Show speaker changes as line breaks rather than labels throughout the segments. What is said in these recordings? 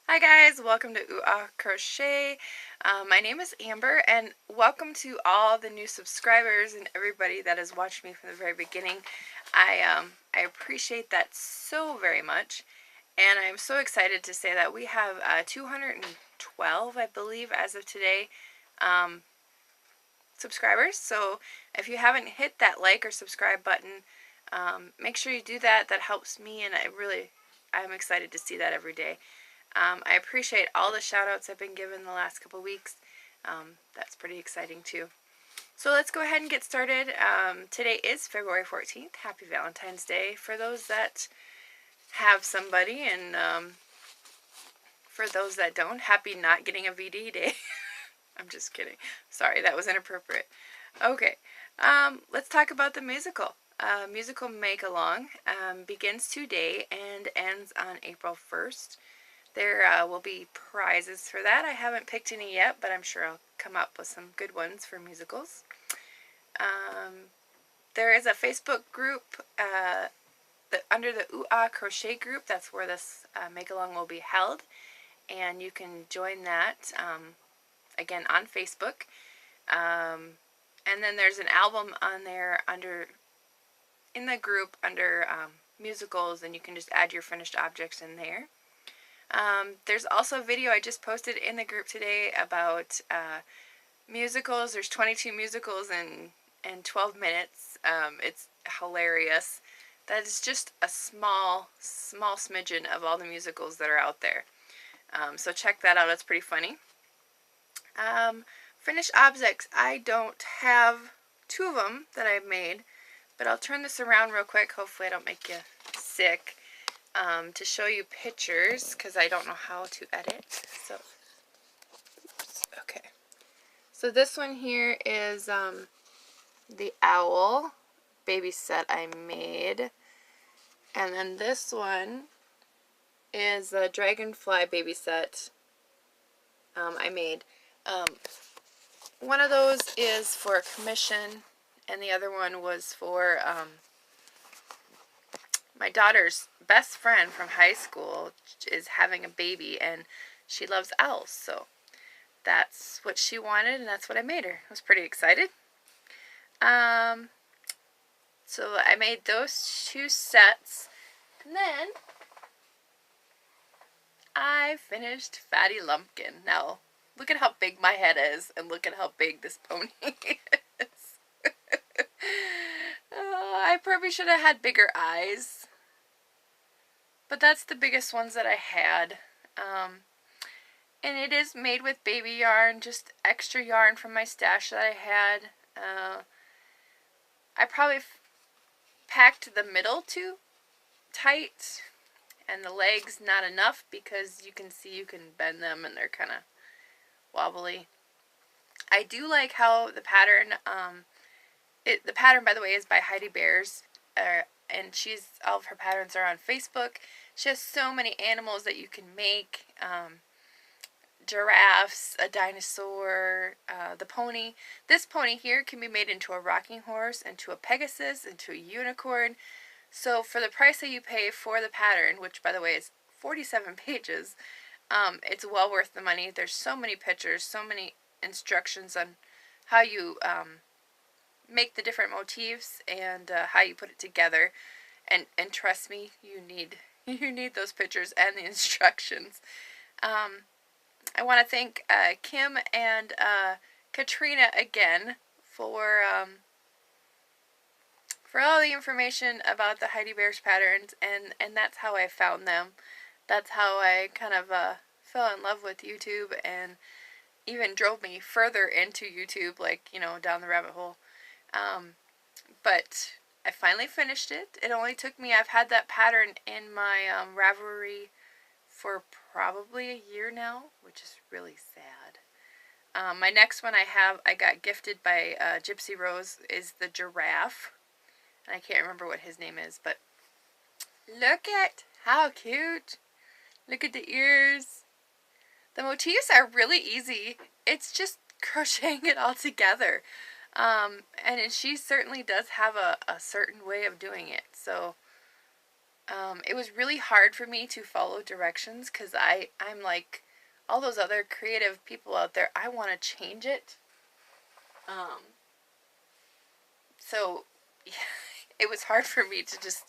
Hi guys, welcome to Crochet. My name is Amber and welcome to all the new subscribers and everybody that has watched me from the very beginning. I appreciate that so very much, and I'm so excited to say that we have 212, I believe, as of today, subscribers. So if you haven't hit that like or subscribe button, make sure you do that. That helps me, and I'm excited to see that every day. I appreciate all the shout outs I've been given the last couple weeks. That's pretty exciting too. So let's go ahead and get started. Today is February 14th. Happy Valentine's Day for those that have somebody, and for those that don't, happy not getting a VD day. I'm just kidding. Sorry, that was inappropriate. Okay, let's talk about the musical. Musical Make Along begins today and ends on April 1st. There will be prizes for that. I haven't picked any yet, but I'm sure I'll come up with some good ones for musicals. There is a Facebook group under the Crochet group. That's where this make-along will be held, and you can join that, again, on Facebook. And then there's an album on there in the group under musicals, and you can just add your finished objects in there. There's also a video I just posted in the group today about musicals. There's 22 musicals in 12 minutes. It's hilarious. That is just a small smidgen of all the musicals that are out there. So check that out. It's pretty funny. Finished objects. I don't have two of them that I've made, but I'll turn this around real quick. Hopefully I don't make you sick. To show you pictures, because I don't know how to edit. So, oops, okay. So this one here is the owl baby set I made, and then this one is a dragonfly baby set I made. One of those is for a commission, and the other one was for my daughter's best friend from high school is having a baby, and she loves owls, so that's what she wanted, and that's what I made her. I was pretty excited. So I made those two sets, and then I finished Fatty Lumpkin. Now, look at how big my head is, and look at how big this pony is. I probably should have had bigger eyes, but that's the biggest ones that I had. And it is made with baby yarn, just extra yarn from my stash that I had. I probably packed the middle too tight, and the legs not enough, because you can see you can bend them and they're kind of wobbly. I do like how the pattern, the pattern, by the way, is by Heidi Bears, and all of her patterns are on Facebook. She has so many animals that you can make. Giraffes, a dinosaur, the pony. This pony here can be made into a rocking horse, into a Pegasus, into a unicorn. So for the price that you pay for the pattern, which by the way is 47 pages, it's well worth the money. There's so many pictures, so many instructions on how you make the different motifs, and how you put it together. And trust me, you need those pictures and the instructions. I want to thank Kim and Katrina again for all the information about the Heidi Bears patterns, and that's how I found them. That's how I kind of fell in love with YouTube, and even drove me further into YouTube, like, down the rabbit hole. But I finally finished it. It only took me, I've had that pattern in my Ravelry for probably a year now, which is really sad. My next one I got gifted by Gypsy Rose, is the giraffe. And I can't remember what his name is, but look at how cute. Look at the ears. The motifs are really easy. It's just crocheting it all together. And she certainly does have a certain way of doing it. So It was really hard for me to follow directions because I'm like all those other creative people out there. I want to change it. So yeah, it was hard for me to just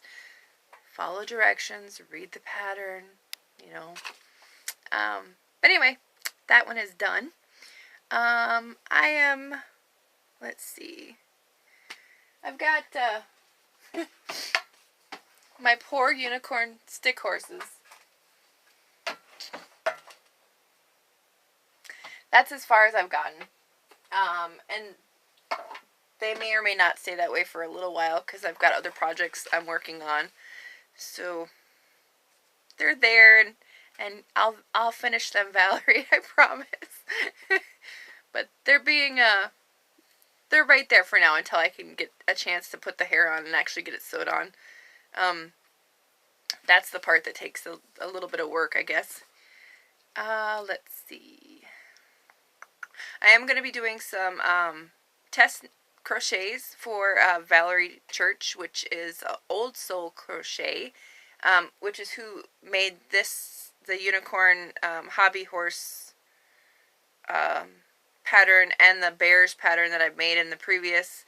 follow directions, read the pattern, you know. But anyway, that one is done. I am, let's see. I've got my poor unicorn stick horses. That's as far as I've gotten. And they may or may not stay that way for a little while because I've got other projects I'm working on. So they're there, and I'll finish them, Valerie, I promise. But they're right there for now until I can get a chance to put the hair on and actually get it sewed on. That's the part that takes a little bit of work, I guess. Let's see. I am going to be doing some test crochets for Valerie Church, which is Old Soul Crochet, which is who made the unicorn hobby horse pattern and the bears pattern that I've made in the previous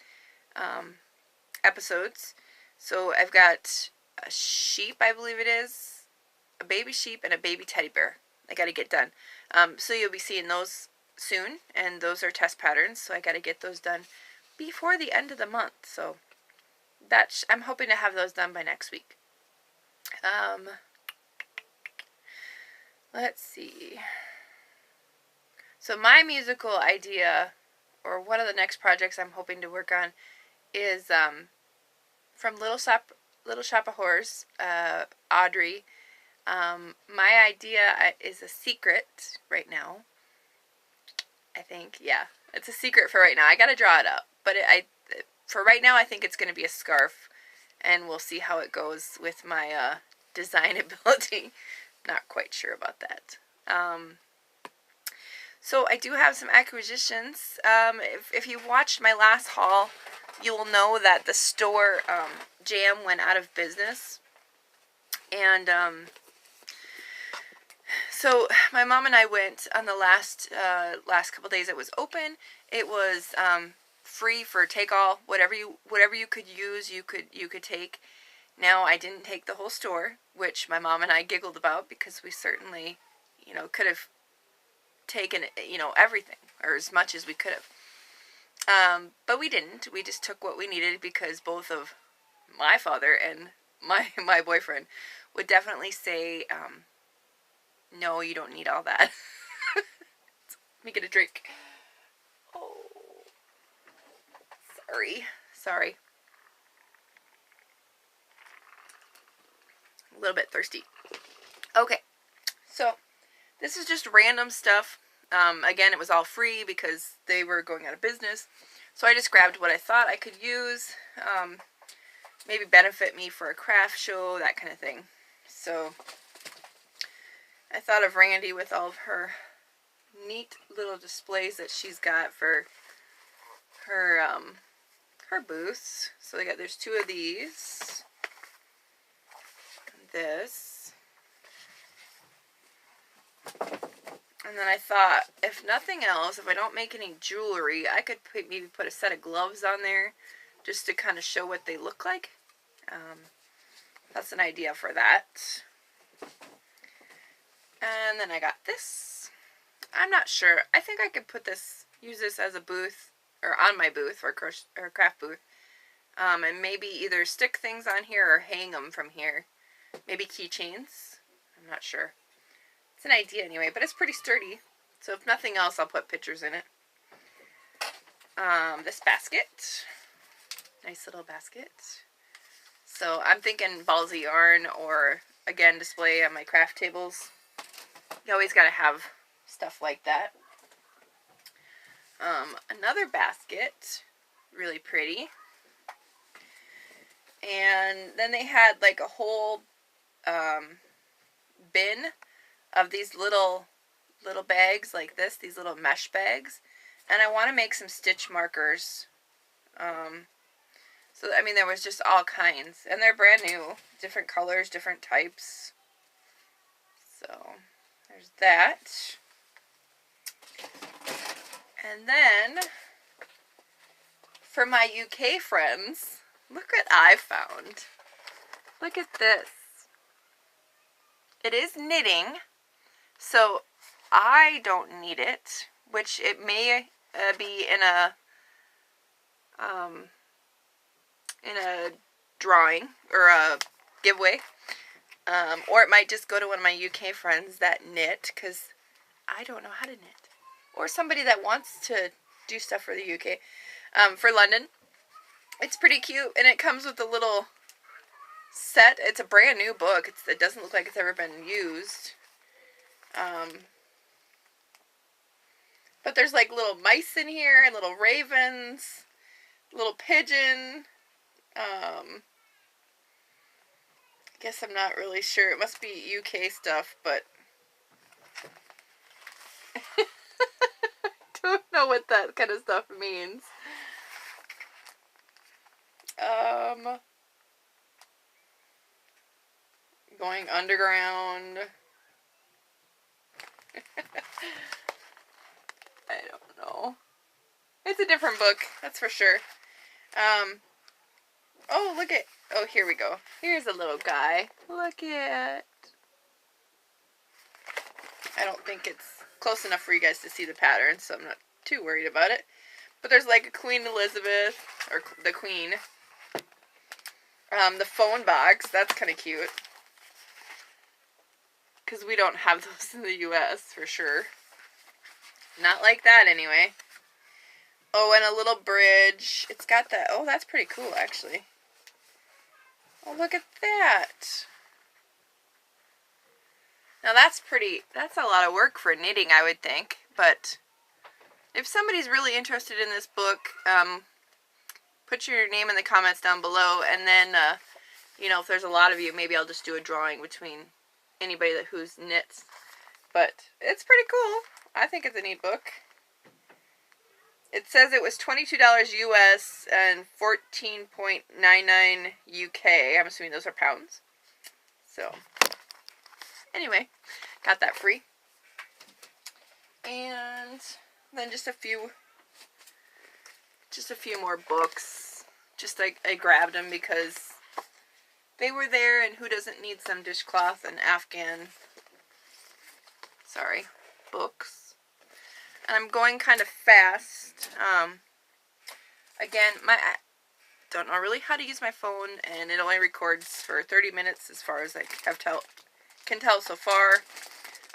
episodes. So I've got a sheep, I believe it is, a baby sheep, and a baby teddy bear. I got to get done. So you'll be seeing those soon, and those are test patterns, so I got to get those done before the end of the month. So I'm hoping to have those done by next week. Let's see. So my musical idea, or one of the next projects I'm hoping to work on, is from Little Shop of Horrors, Audrey. My idea is a secret right now. I think, yeah, it's a secret for right now. I gotta draw it up, but for right now, I think it's gonna be a scarf, and we'll see how it goes with my design ability. Not quite sure about that. So I do have some acquisitions. If you've watched my last haul, you will know that the store Jam went out of business, and so my mom and I went on the last couple days it was open. It was free for take all. Whatever you could use, you could take. Now, I didn't take the whole store, which my mom and I giggled about because we certainly, could have taken, everything, or as much as we could have. But we didn't. We just took what we needed because both of my father and my boyfriend would definitely say, no, you don't need all that. Let me get a drink. Oh, sorry. A little bit thirsty. Okay, so this is just random stuff. Again, it was all free because they were going out of business. So I just grabbed what I thought I could use, maybe benefit me for a craft show, that kind of thing. So I thought of Randy with all of her neat little displays that she's got for her booths. So there's two of these. This. And then I thought, if nothing else, if I don't make any jewelry, I could maybe put a set of gloves on there just to kind of show what they look like. That's an idea for that. And then I got this. I'm not sure. I think I could use this as a booth, or on my booth, or craft booth. And maybe either stick things on here or hang them from here. Maybe keychains. I'm not sure. It's an idea anyway, but it's pretty sturdy. So if nothing else, I'll put pictures in it. This basket. Nice little basket. So I'm thinking balls of yarn, or again, display on my craft tables. You always got to have stuff like that. Another basket. Really pretty. And then they had like a whole bin of these little bags like this, these little mesh bags, and I want to make some stitch markers. So, I mean, there was just all kinds. And they're brand new. Different colors, different types. So, there's that. And then, for my UK friends, look what I found. Look at this. It is knitting, so I don't need it, which it may be in a drawing or a giveaway, or it might just go to one of my UK friends that knit, because I don't know how to knit, or somebody that wants to do stuff for the UK. For London, it's pretty cute, and it comes with a little set. It's a brand new book. It doesn't look like it's ever been used. But there's like little mice in here, and little ravens, little pigeon. I guess I'm not really sure. It must be UK stuff, but don't know what that kind of stuff means. Going underground. I don't know. It's a different book, that's for sure. Oh, look at... Oh, here we go. Here's a little guy. Look at... I don't think it's close enough for you guys to see the pattern, so I'm not too worried about it. But there's like a Queen Elizabeth, or the Queen. The phone box, that's kind of cute. Because we don't have those in the US, for sure. Not like that, anyway. Oh, and a little bridge. It's got that. Oh, that's pretty cool, actually. Oh, look at that. Now, that's a lot of work for knitting, I would think. But if somebody's really interested in this book, put your name in the comments down below. And then, you know, if there's a lot of you, maybe I'll just do a drawing between anybody who's knits. But it's pretty cool. I think it's a neat book. It says it was $22 US and $14.99 UK. I'm assuming those are pounds. So, anyway, got that free. And then just a few more books. Just like I grabbed them because they were there, and who doesn't need some dishcloth and Afghan, books. And I'm going kind of fast. Again, I don't know really how to use my phone, and it only records for 30 minutes as far as I can tell so far.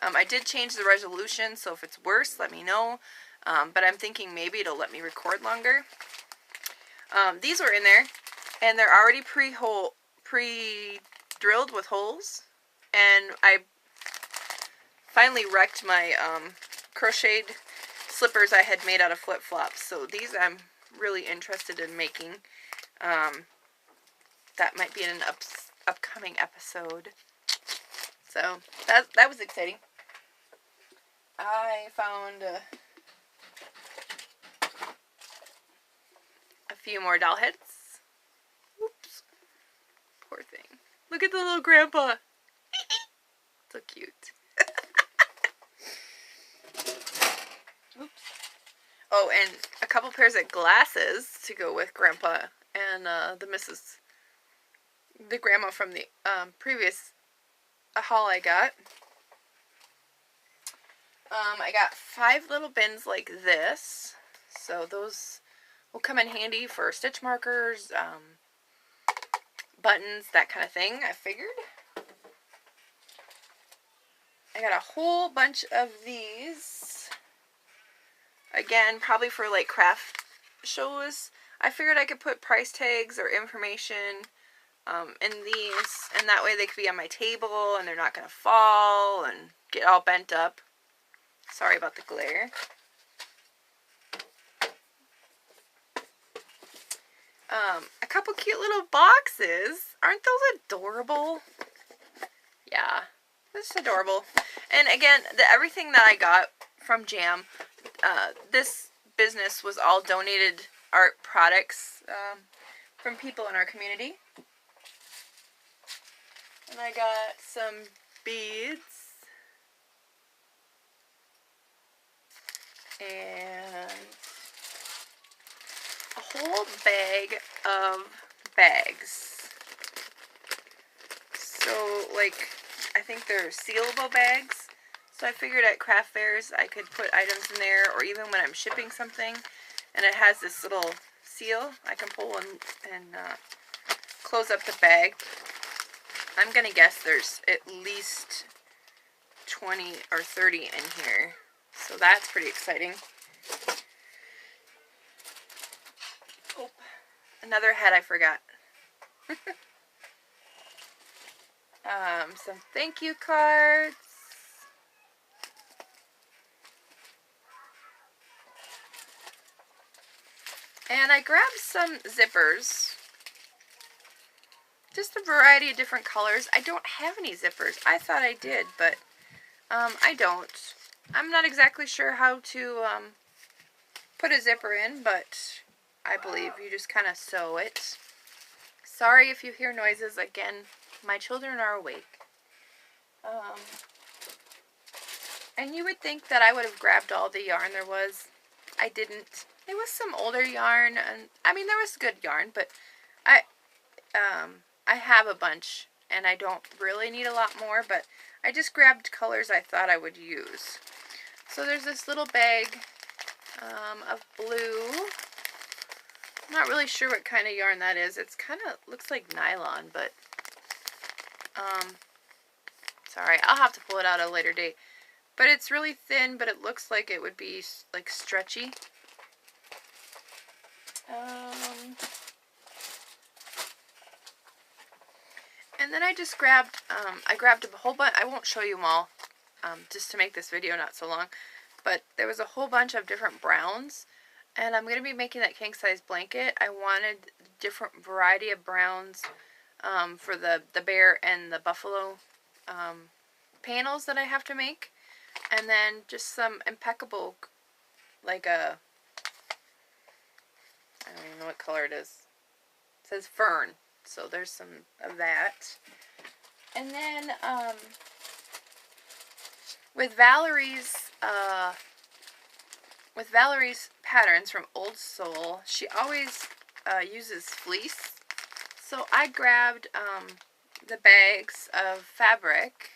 I did change the resolution, so if it's worse, let me know. But I'm thinking maybe it'll let me record longer. These were in there, and they're already pre-drilled with holes, and I finally wrecked my crocheted slippers I had made out of flip-flops. So these I'm really interested in making. That might be in an upcoming episode. So that was exciting. I found a few more doll heads. Oops. Poor thing. Look at the little grandpa. So cute. Oops. Oh, and a couple pairs of glasses to go with Grandpa and the grandma from the previous haul I got. I got 5 little bins like this, so those will come in handy for stitch markers, buttons, that kind of thing, I figured. I got a whole bunch of these. Again, probably for like craft shows. I figured I could put price tags or information in these, and that way they could be on my table and they're not going to fall and get all bent up. Sorry about the glare. A couple cute little boxes. Aren't those adorable? Yeah, this is adorable. And again, everything that I got from Jam, this business was all donated art products. from people in our community. And I got some beads. And a whole bag of bags. So, like, I think they're sealable bags. So I figured at craft fairs I could put items in there, or even when I'm shipping something and it has this little seal, I can pull and close up the bag. I'm going to guess there's at least 20 or 30 in here. So that's pretty exciting. Oh, another head I forgot. Some thank you cards. And I grabbed some zippers. Just a variety of different colors. I don't have any zippers. I thought I did, but I don't. I'm not exactly sure how to put a zipper in, but I believe you just kind of sew it. Sorry if you hear noises. Again, my children are awake. And you would think that I would have grabbed all the yarn there was. I didn't. It was some older yarn, and I mean there was good yarn, but I have a bunch, and I don't really need a lot more, but I just grabbed colors I thought I would use. So there's this little bag of blue. I'm not really sure what kind of yarn that is. It's kind of looks like nylon, but sorry, I'll have to pull it out at a later date. But it's really thin, but it looks like it would be like stretchy. And then I just grabbed, I grabbed a whole bunch. I won't show you them all, just to make this video not so long. But there was a whole bunch of different browns, and I'm going to be making that king size blanket. I wanted different variety of browns for the bear and the buffalo panels that I have to make. And then just some impeccable, like a, I don't even know what color it is. It says fern. So there's some of that. And then with Valerie's patterns from Old Soul, she always uses fleece. So I grabbed the bags of fabric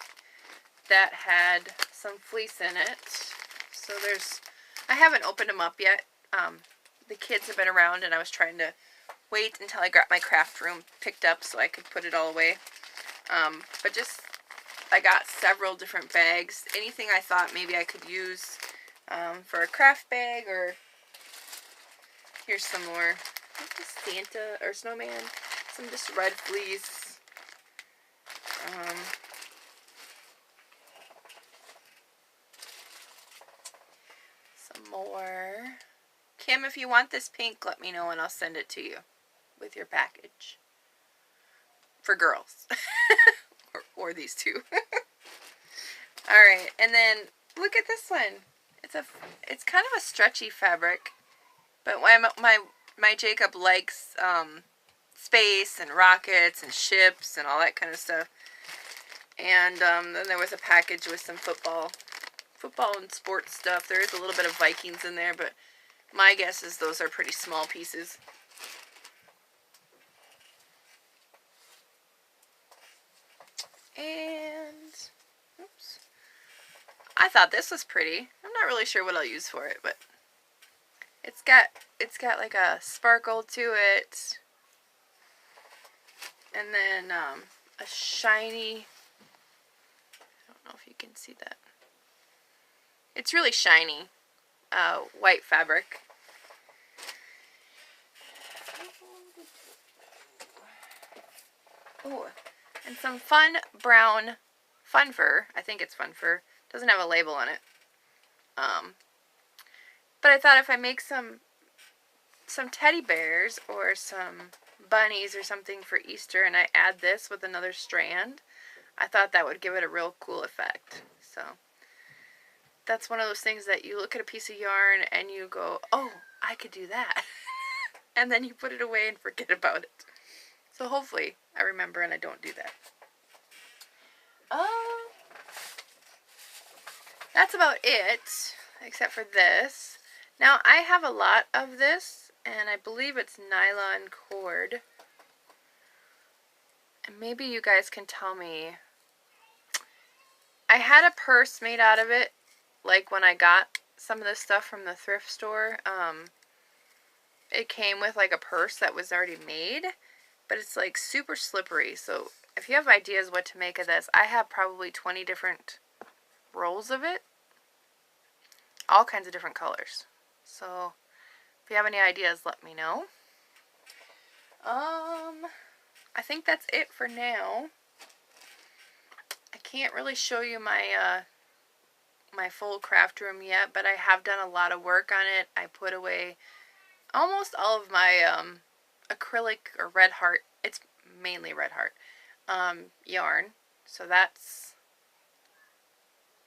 that had some fleece in it. So I haven't opened them up yet. The kids have been around, and I was trying to wait until I got my craft room picked up so I could put it all away. But I got several different bags. Anything I thought maybe I could use for a craft bag, or here's some more Santa or snowman. Some just red fleece. Some more. Kim, if you want this pink, let me know and I'll send it to you with your package. For girls. or these two. Alright, and then look at this one. It's kind of a stretchy fabric. But my Jacob likes space and rockets and ships and all that kind of stuff. And then there was a package with some football and sports stuff. There is a little bit of Vikings in there, but my guess is those are pretty small pieces. And, oops. I thought this was pretty. I'm not really sure what I'll use for it, but it's got like a sparkle to it. And then a shiny, I don't know if you can see that. It's really shiny white fabric. Oh, and some fun brown fun fur. I think it's fun fur. Doesn't have a label on it. But I thought if I make some teddy bears or some bunnies or something for Easter, and I add this with another strand, I thought that would give it a real cool effect. So that's one of those things that you look at a piece of yarn and you go, oh, I could do that. and then you put it away and forget about it. So hopefully I remember and I don't do that. That's about it, except for this. Now, I have a lot of this, and I believe it's nylon cord. And maybe you guys can tell me. I had a purse made out of it, like when I got some of this stuff from the thrift store. It came with like a purse that was already made, but it's like super slippery. So if you have ideas what to make of this, I have probably 20 different rolls of it. All kinds of different colors. So if you have any ideas, let me know. I think that's it for now. I can't really show you my my full craft room yet, but I have done a lot of work on it. I put away almost all of my acrylic or red heart. It's mainly red heart yarn. So that's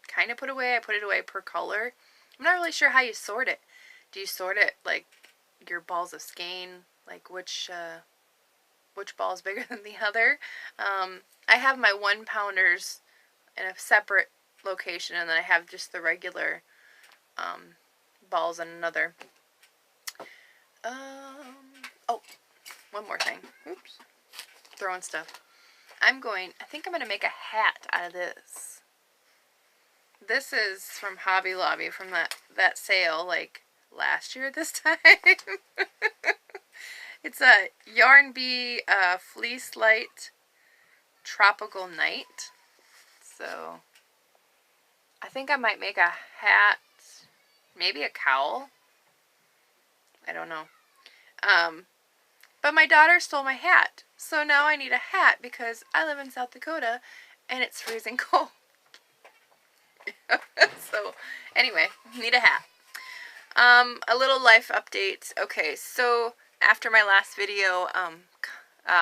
kind of put away. I put it away per color. I'm not really sure how you sort it. Do you sort it like your balls of skein, like which ball is bigger than the other? I have my 1 pounders in a separate location, and then I have just the regular balls in another. Oh, one more thing. Oops, throwing stuff. I think I'm going to make a hat out of this. This is from Hobby Lobby, from that sale, like, last year at this time. It's a Yarn Bee Fleece Light Tropical Night. So, I think I might make a hat, maybe a cowl. I don't know. But my daughter stole my hat. So now I need a hat because I live in South Dakota and it's freezing cold. So, anyway, need a hat. A little life update. Okay, so after my last video,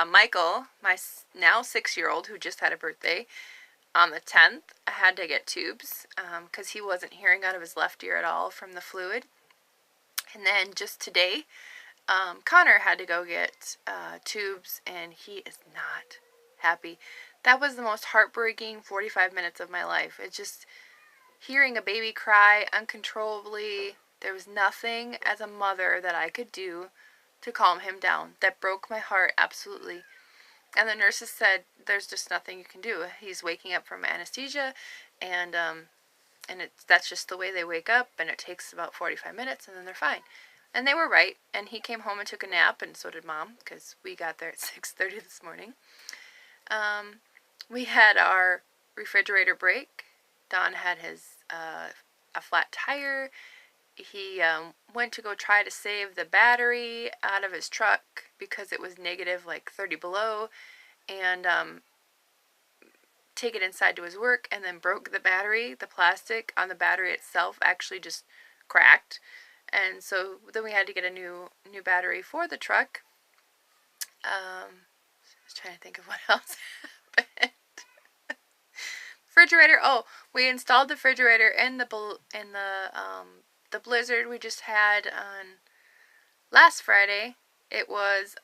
Michael, my now 6-year-old who just had a birthday, on the 10th, I had to get tubes because he wasn't hearing out of his left ear at all from the fluid. And then just today, Connor had to go get tubes, and he is not happy. That was the most heartbreaking 45 minutes of my life. It's just hearing a baby cry uncontrollably. There was nothing as a mother that I could do to calm him down. That broke my heart, absolutely. And the nurses said, there's just nothing you can do. He's waking up from anesthesia, and that's just the way they wake up, and it takes about 45 minutes, and then they're fine. And they were right, and he came home and took a nap, and so did Mom, because we got there at 6:30 this morning. We had our refrigerator break. Don had his a flat tire. He went to go try to save the battery out of his truck because it was negative like 30 below, and take it inside to his work, and then broke the battery. The plastic on the battery itself actually just cracked, and so then we had to get a new battery for the truck. I was trying to think of what else happened. Refrigerator. Oh, we installed the refrigerator in the blizzard we just had on last Friday. It was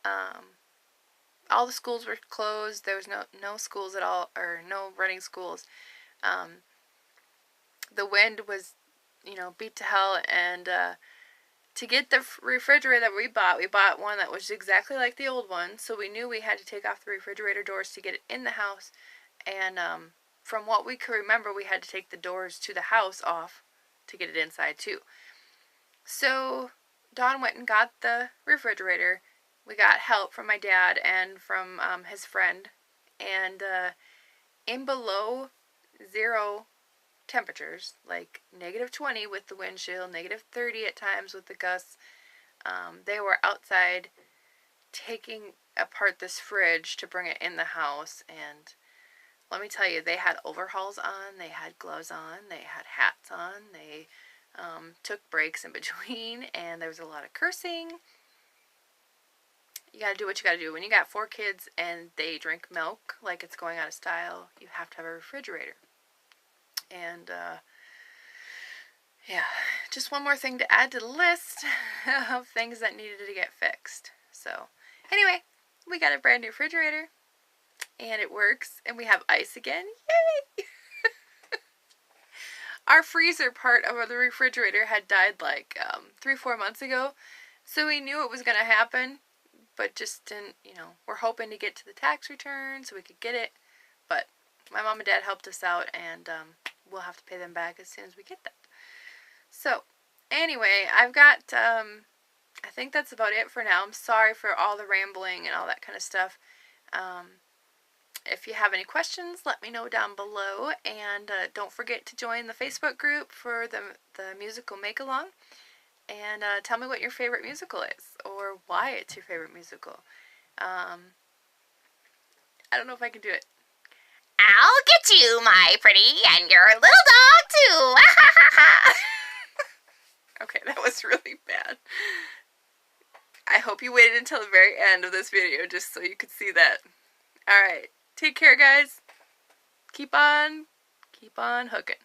all the schools were closed. There was no schools at all, or no running schools. The wind was, beat to hell, and to get the refrigerator that we bought one that was exactly like the old one. So we knew we had to take off the refrigerator doors to get it in the house, and from what we could remember, we had to take the doors to the house off to get it inside too. So Don went and got the refrigerator. We got help from my dad and from his friend. And in below zero temperatures, like -20 with the wind chill, -30 at times with the gusts, they were outside taking apart this fridge to bring it in the house. And let me tell you, they had overalls on, they had gloves on, they had hats on, they took breaks in between, and there was a lot of cursing. You gotta do what you gotta do. When you got 4 kids and they drink milk like it's going out of style, you have to have a refrigerator. And Yeah, just one more thing to add to the list of things that needed to get fixed. So, anyway, we got a brand new refrigerator, and it works, and we have ice again. Yay! Our freezer part of the refrigerator had died like 3-4 months ago, so we knew it was going to happen, but just didn't, we're hoping to get to the tax return so we could get it, but my mom and dad helped us out, and we'll have to pay them back as soon as we get that. So, anyway, I've got, I think that's about it for now. I'm sorry for all the rambling and all that kind of stuff. If you have any questions, let me know down below, and don't forget to join the Facebook group for the musical make-along, and tell me what your favorite musical is, or why it's your favorite musical. I don't know if I can do it.
I'll get you, my pretty, and your little dog too.
Okay, that was really bad. I hope you waited until the very end of this video just so you could see that. Alright, take care guys. Keep on hooking.